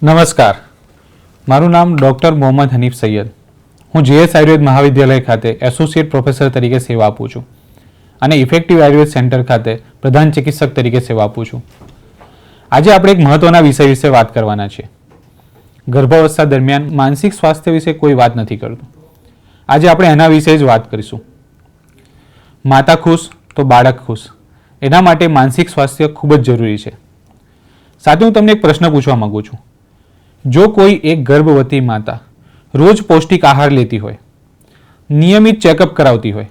નમસ્કાર, મારું નામ ડૉક્ટર મોહમ્મદ હનીફ સૈયદ. હું જીએસ આયુર્વેદ મહાવિદ્યાલય ખાતે એસોસિએટ પ્રોફેસર તરીકે સેવા આપું છું અને ઇફેક્ટિવ આયુર્વેદ સેન્ટર ખાતે પ્રધાન ચિકિત્સક તરીકે સેવા આપું છું. આજે આપણે એક મહત્વના વિષય વિશે વાત કરવાના છીએ. ગર્ભાવસ્થા દરમિયાન માનસિક સ્વાસ્થ્ય વિશે કોઈ વાત નથી કરતું. આજે આપણે એના વિશે જ વાત કરીશું. માતા ખુશ તો બાળક ખુશ, એના માટે માનસિક સ્વાસ્થ્ય ખૂબ જ જરૂરી છે. સાથે હું તમને એક પ્રશ્ન પૂછવા માંગુ છું. જો કોઈ એક ગર્ભવતી માતા રોજ પૌષ્ટિક આહાર લેતી હોય, નિયમિત ચેકઅપ કરાવતી હોય,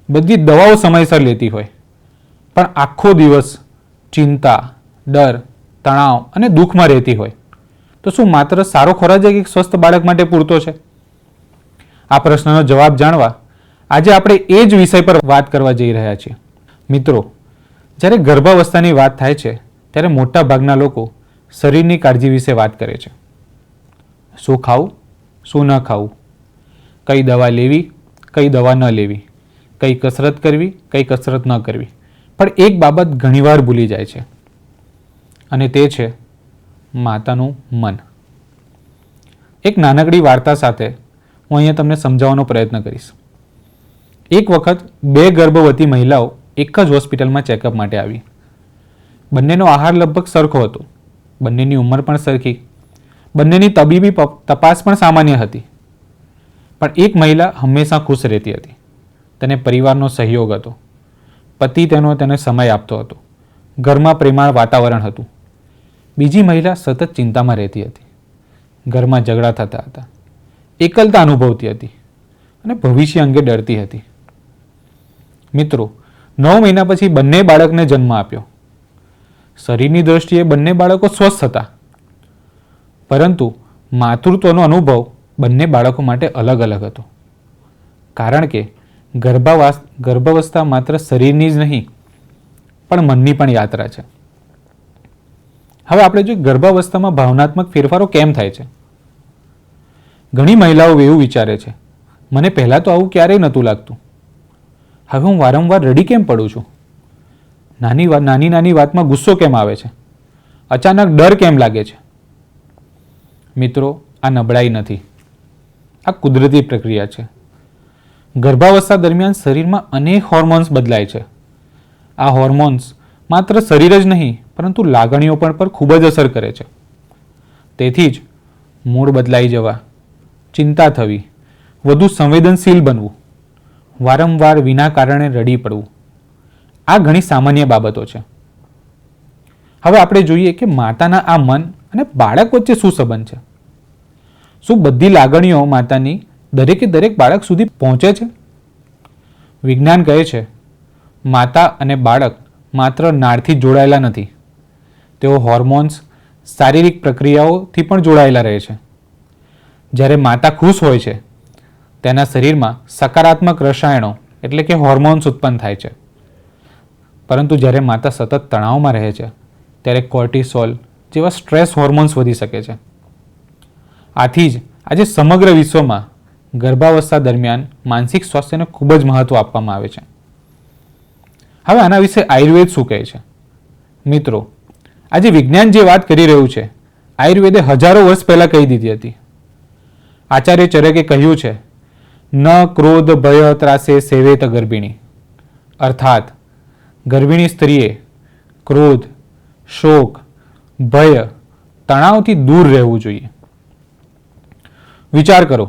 બધી દવાઓ સમયસર લેતી હોય, પણ આખો દિવસ ચિંતા, ડર, તણાવ અને દુઃખમાં રહેતી હોય, તો શું માત્ર સારો ખોરાક જ એક સ્વસ્થ બાળક માટે પૂરતો છે? આ પ્રશ્નનો જવાબ જાણવા આજે આપણે એ જ વિષય પર વાત કરવા જઈ રહ્યા છીએ. મિત્રો, જ્યારે ગર્ભાવસ્થાની વાત થાય છે ત્યારે મોટા ભાગના લોકો શરીરની કાળજી વિશે વાત કરે છે. શું ખાવું, શું ન ખાવું, કઈ દવા લેવી, કઈ દવા ન લેવી, કઈ કસરત કરવી, કઈ કસરત ન કરવી. પણ એક બાબત ઘણીવાર ભૂલી જાય છે અને તે છે માતાનું મન. એક નાનકડી વાર્તા સાથે હું અહીંયા તમને સમજાવવાનો પ્રયત્ન કરીશ. એક વખત બે ગર્ભવતી મહિલાઓ એક જ હોસ્પિટલમાં ચેકઅપ માટે આવી. બંનેનો આહાર લગભગ સરખો હતો, બંનેની ઉંમર પણ સરખી, બંનેની તબીબી તપાસ પણ સામાન્ય હતી. પણ એક મહિલા હંમેશા ખુશ રહેતી હતી. તેને પરિવારનો સહયોગ હતો, પતિ તેને સમય આપતો હતો, ઘરમાં પ્રેમાળ વાતાવરણ હતું. બીજી મહિલા સતત ચિંતામાં રહેતી હતી, ઘરમાં ઝઘડા થતા હતા, એકલતા અનુભવતી હતી અને ભવિષ્ય અંગે ડરતી હતી. મિત્રો, 9 મહિના પછી બંને બાળકને જન્મ આપ્યો. શરીરની દ્રષ્ટિએ બંને બાળકો સ્વસ્થ હતા, પરંતુ માતૃત્વનો અનુભવ બંને બાળકો માટે અલગ અલગ હતો. કારણ કે ગર્ભાવસ્થા માત્ર શરીરની જ નહીં પણ મનની પણ યાત્રા છે. હવે આપણે જોઈએ ગર્ભાવસ્થામાં ભાવનાત્મક ફેરફારો કેમ થાય છે. ઘણી મહિલાઓ એવું વિચારે છે, મને પહેલાં તો આવું ક્યારેય નહોતું લાગતું, હવે હું વારંવાર રડી કેમ પડું છું, નાની નાની વાતમાં ગુસ્સો કેમ આવે છે, અચાનક ડર કેમ લાગે છે. મિત્રો, આ નબળાઈ નથી, આ કુદરતી પ્રક્રિયા છે. ગર્ભાવસ્થા દરમિયાન શરીરમાં અનેક હોર્મોન્સ બદલાય છે. આ હોર્મોન્સ માત્ર શરીર જ નહીં પરંતુ લાગણીઓ પર ખૂબ જ અસર કરે છે. તેથી જ મૂડ બદલાઈ જવા, ચિંતા થવી, વધુ સંવેદનશીલ બનવું, વારંવાર વિના કારણે રડી પડવું, આ ઘણી સામાન્ય બાબતો છે. હવે આપણે જોઈએ કે માતાના આ મન અને બાળક વચ્ચે શું સંબંધ છે. શું બધી લાગણીઓ માતાની દરેકે દરેક બાળક સુધી પહોંચે છે? વિજ્ઞાન કહે છે માતા અને બાળક માત્ર નાળથી જોડાયેલા નથી, તેઓ હોર્મોન્સ, શારીરિક પ્રક્રિયાઓથી પણ જોડાયેલા રહે છે. જ્યારે માતા ખુશ હોય છે, તેના શરીરમાં સકારાત્મક રસાયણો એટલે કે હોર્મોન્સ ઉત્પન્ન થાય છે. પરંતુ જ્યારે માતા સતત તણાવમાં રહે છે ત્યારે કોર્ટિસોલ જેવા સ્ટ્રેસ હોર્મોન્સ વધી શકે છે. આથી જ આજે સમગ્ર વિશ્વમાં ગર્ભાવસ્થા દરમિયાન માનસિક સ્વાસ્થ્યને ખૂબ જ મહત્વ આપવામાં આવે છે. હવે આના વિશે આયુર્વેદ શું કહે છે? મિત્રો, આજે વિજ્ઞાન જે વાત કરી રહ્યું છે, આયુર્વેદે હજારો વર્ષ પહેલાં કહી દીધી હતી. આચાર્ય ચરકે કહ્યું છે, ન ક્રોધ ભય ત્રાસે સેવેત ગર્ભિણી. અર્થાત ગર્ભિણી સ્ત્રીએ ક્રોધ, શોક, ભય, તણાવથી દૂર રહેવું જોઈએ. વિચાર કરો,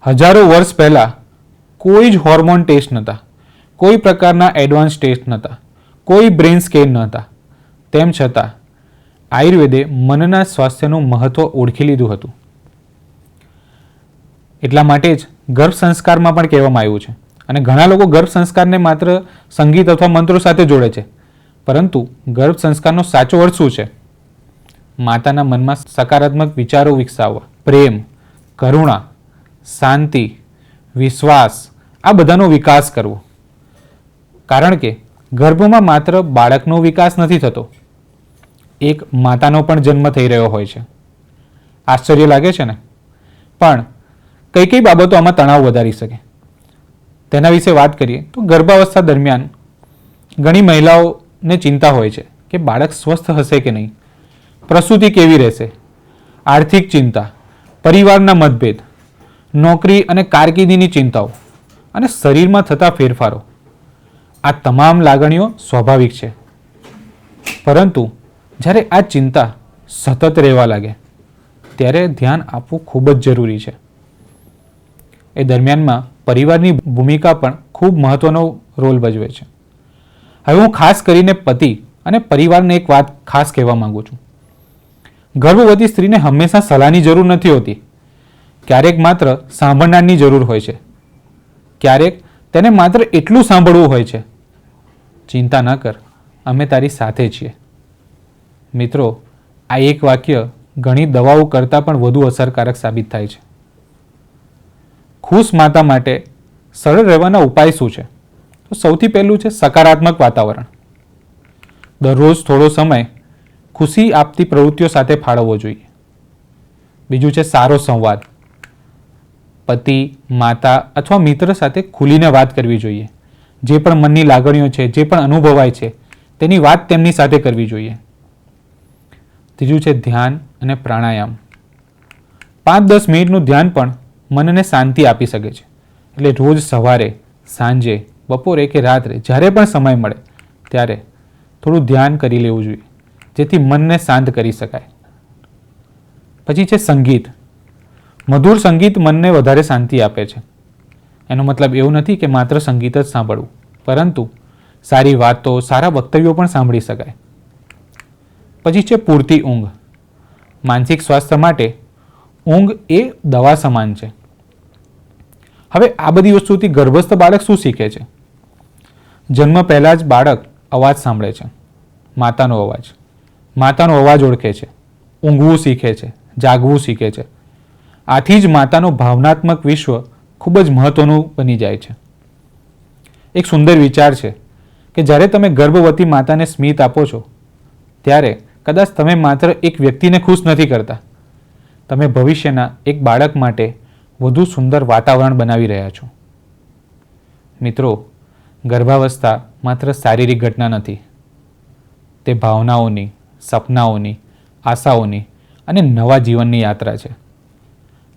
હજારો વર્ષ પહેલા કોઈ જ હોર્મોન ટેસ્ટ નહોતા, કોઈ પ્રકારના એડવાન્સ ટેસ્ટ નહોતા, કોઈ બ્રેન સ્કેન નહોતા. તેમ છતાં આયુર્વેદે મનના સ્વાસ્થ્યનું મહત્વ ઓળખી લીધું હતું. એટલા માટે જ ગર્ભ સંસ્કારમાં પણ કહેવામાં આવ્યું છે. અને ઘણા લોકો ગર્ભ સંસ્કારને માત્ર સંગીત અથવા મંત્રો સાથે જોડે છે, પરંતુ ગર્ભ સંસ્કારનો સાચો અર્થ શું છે? માતાના મનમાં સકારાત્મક વિચારો વિકસાવવા, પ્રેમ, કરુણા, શાંતિ, વિશ્વાસ, આ બધાનો વિકાસ કરવો. કારણ કે ગર્ભમાં માત્ર બાળકનો વિકાસ નથી થતો, એક માતાનો પણ જન્મ થઈ રહ્યો હોય છે. આશ્ચર્ય લાગે છે ને? પણ કઈ કઈ બાબતો આમાં તણાવ વધારી શકે તેના વિશે વાત કરીએ તો ગર્ભાવસ્થા દરમિયાન ઘણી મહિલાઓને ચિંતા હોય છે કે બાળક સ્વસ્થ હશે કે નહીં, પ્રસૂતિ કેવી રહેશે. આર્થિક ચિંતા, પરિવારના મતભેદ, નોકરી અને કારકિર્દીની ચિંતાઓ અને શરીરમાં થતા ફેરફારો, આ તમામ લાગણીઓ સ્વાભાવિક છે. પરંતુ જ્યારે આ ચિંતા સતત રહેવા લાગે ત્યારે ધ્યાન આપવું ખૂબ જ જરૂરી છે. એ દરમિયાનમાં પરિવારની ભૂમિકા પણ ખૂબ મહત્વનો રોલ ભજવે છે. હવે હું ખાસ કરીને પતિ અને પરિવારને એક વાત ખાસ કહેવા માંગુ છું. ગર્ભવતી સ્ત્રીને હંમેશા સલાહની જરૂર નથી હોતી. ક્યારેક માત્ર સાંભળનારની જરૂર હોય છે. ક્યારેક તેને માત્ર એટલું સાંભળવું હોય છે, ચિંતા ન કર, અમે તારી સાથે છીએ. મિત્રો, આ એક વાક્ય ઘણી દવાઓ કરતાં પણ વધુ અસરકારક સાબિત થાય છે. ખુશ માતા માટે સરળ રહેવાના ઉપાય શું છે? તો સૌથી પહેલું છે સકારાત્મક વાતાવરણ. દરરોજ થોડો સમય ખુશી આપતી પ્રવૃત્તિઓ સાથે ફાળવવો જોઈએ. બીજું છે સારો સંવાદ. પતિ, માતા અથવા મિત્ર સાથે ખુલીને વાત કરવી જોઈએ. જે પણ મનની લાગણીઓ છે, જે પણ અનુભવાય છે, તેની વાત તેમની સાથે કરવી જોઈએ. ત્રીજું છે ધ્યાન અને પ્રાણાયામ. 5-10 મિનિટનું ધ્યાન પણ મનને શાંતિ આપી શકે છે. એટલે રોજ સવારે, સાંજે, બપોરે કે રાત્રે જ્યારે પણ સમય મળે ત્યારે થોડું ધ્યાન કરી લેવું જોઈએ, જેથી મનને શાંત કરી શકાય. પછી છે સંગીત. મધુર સંગીત મનને વધારે શાંતિ આપે છે. એનો મતલબ એવું નથી કે માત્ર સંગીત જ સાંભળવું, પરંતુ સારી વાતો, સારા વક્તવ્યો પણ સાંભળી શકાય. પછી છે પૂરતી ઊંઘ. માનસિક સ્વાસ્થ્ય માટે ઊંઘ એ દવા સમાન છે. હવે આ બધી વસ્તુથી ગર્ભસ્થ બાળક શું શીખે છે? જન્મ પહેલાં જ બાળક અવાજ સાંભળે છે, માતાનો અવાજ. માતાનો અવાજ ઓળખે છે, ઊંઘવું શીખે છે, જાગવું શીખે છે. આથી જ માતાનું ભાવનાત્મક વિશ્વ ખૂબ જ મહત્વનું બની જાય છે. એક સુંદર વિચાર છે કે જ્યારે તમે ગર્ભવતી માતાને સ્મિત આપો છો ત્યારે કદાચ તમે માત્ર એક વ્યક્તિને ખુશ નથી કરતા, તમે ભવિષ્યના એક બાળક માટે વધુ સુંદર વાતાવરણ બનાવી રહ્યા છો. મિત્રો, ગર્ભાવસ્થા માત્ર શારીરિક ઘટના નથી. તે ભાવનાઓની, સપનાઓની, આશાઓની અને નવા જીવનની યાત્રા છે.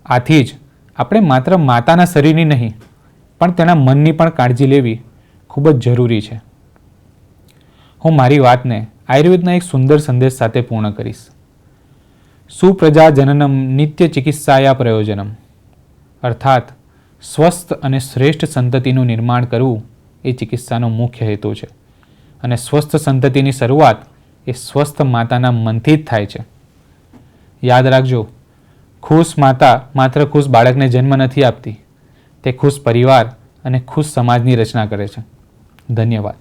આથી જ આપણે માત્ર માતાના શરીરની નહીં, પણ તેના મનની પણ કાળજી લેવી ખૂબ જ જરૂરી છે. હું મારી વાતને આયુર્વેદના એક સુંદર સંદેશ સાથે પૂર્ણ કરીશ. સુપ્રજા જનનમ નિત્ય ચિકિત્સાયા પ્રયોજનમ. અર્થાત સ્વસ્થ અને શ્રેષ્ઠ સંતતિનું નિર્માણ કરવું એ ચિકિત્સાનો મુખ્ય હેતુ છે. અને સ્વસ્થ સંતતિની શરૂઆત એ સ્વસ્થ માતાના મનથી જ થાય છે. યાદ રાખજો, ખુશ માતા માત્ર ખુશ બાળકને જન્મ નથી આપતી, તે ખુશ પરિવાર અને ખુશ સમાજની રચના કરે છે. ધન્યવાદ.